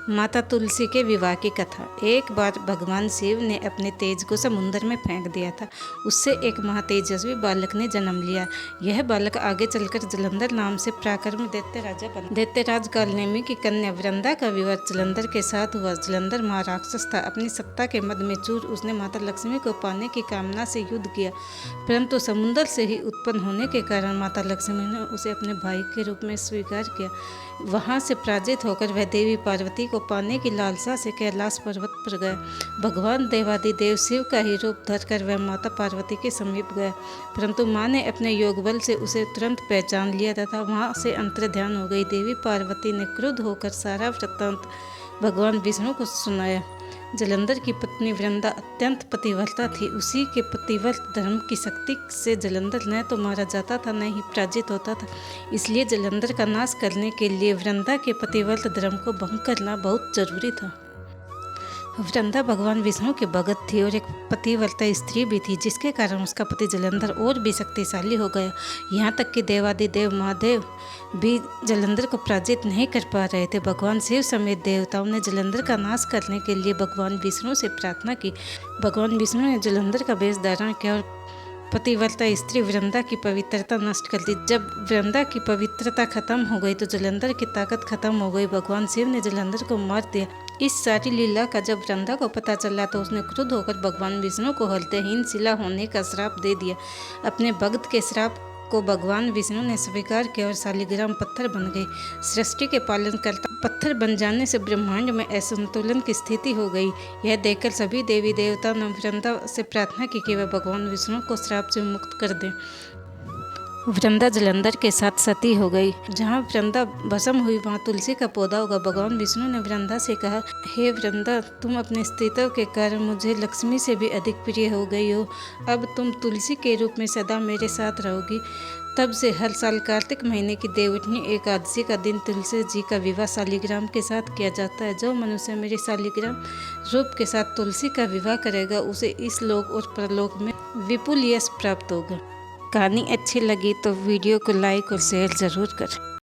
माता तुलसी के विवाह की कथा। एक बार भगवान शिव ने अपने तेज को समुद्र में फेंक दिया था। उससे एक महातेजस्वी बालक ने जन्म लिया। यह बालक आगे चलकर जलंधर नाम से पराक्रमी दैत्य राजा बना। दैत्यराज कालनेमी की कन्या वृंदा का विवाह जलंधर के साथ हुआ। जलंधर महाराक्षस था। अपनी सत्ता के मद में चूर उसने माता लक्ष्मी को पाने की कामना से युद्ध किया, परंतु समुद्र से ही उत्पन्न होने के कारण माता लक्ष्मी ने उसे अपने भाई के रूप में स्वीकार किया। वहां से पराजित होकर वह देवी पार्वती को पाने की लालसा से कैलाश पर्वत पर गया। भगवान देवादिदेव शिव का ही रूप धरकर वह माता पार्वती के समीप गया, परंतु मां ने अपने योग बल से उसे तुरंत पहचान लिया तथा वहां से अंतर्ध्यान हो गई। देवी पार्वती ने क्रुद्ध होकर सारा वृत्तांत भगवान विष्णु को सुनाया। जलंधर की पत्नी वृंदा अत्यंत पतिव्रता थी। उसी के पतिव्रत धर्म की शक्ति से जलंधर न तो मारा जाता था, न ही पराजित होता था। इसलिए जलंधर का नाश करने के लिए वृंदा के पतिव्रत धर्म को भंग करना बहुत जरूरी था। वृंदा भगवान विष्णु के भगत थी और एक पतिव्रता स्त्री भी थी, जिसके कारण उसका पति जलंधर और भी शक्तिशाली हो गया। यहाँ तक कि देवादिदेव महादेव भी जलंधर को पराजित नहीं कर पा रहे थे। भगवान शिव समेत देवताओं ने जलंधर का नाश करने के लिए भगवान विष्णु से प्रार्थना की। भगवान विष्णु ने जलंधर का वेश धारण किया और पतिव्रता स्त्री वृंदा की पवित्रता नष्ट कर दी। जब वृंदा की पवित्रता खत्म हो गई तो जलंधर की ताकत खत्म हो गई। भगवान शिव ने जलंधर को मार दिया। इस सारी लीला का जब वृंदा को पता चला तो उसने क्रुद्ध होकर भगवान विष्णु को हृदयहीन शिला होने का श्राप दे दिया। अपने भक्त के श्राप को भगवान विष्णु ने स्वीकार किया और शालिग्राम पत्थर बन गए। सृष्टि के पालन करता पत्थर बन जाने से ब्रह्मांड में असंतुलन की स्थिति हो गई। यह देखकर सभी देवी देवताओं ने वृंदा से प्रार्थना की कि वह भगवान विष्णु को श्राप से मुक्त कर दें। वृंदा जलंधर के साथ सती हो गई। जहाँ वृंदा भस्म हुई वहाँ तुलसी का पौधा होगा। भगवान विष्णु ने वृंदा से कहा, हे वृंदा, तुम अपने अस्तित्व के कारण मुझे लक्ष्मी से भी अधिक प्रिय हो गई हो। अब तुम तुलसी के रूप में सदा मेरे साथ रहोगी। तब से हर साल कार्तिक महीने की देवउठनी एकादशी का दिन तुलसी जी का विवाह शालिग्राम के साथ किया जाता है। जो मनुष्य मेरे शालिग्राम रूप के साथ तुलसी का विवाह करेगा उसे इस लोक और परलोक में विपुल यश प्राप्त होगा। कहानी अच्छी लगी तो वीडियो को लाइक और शेयर जरूर करें।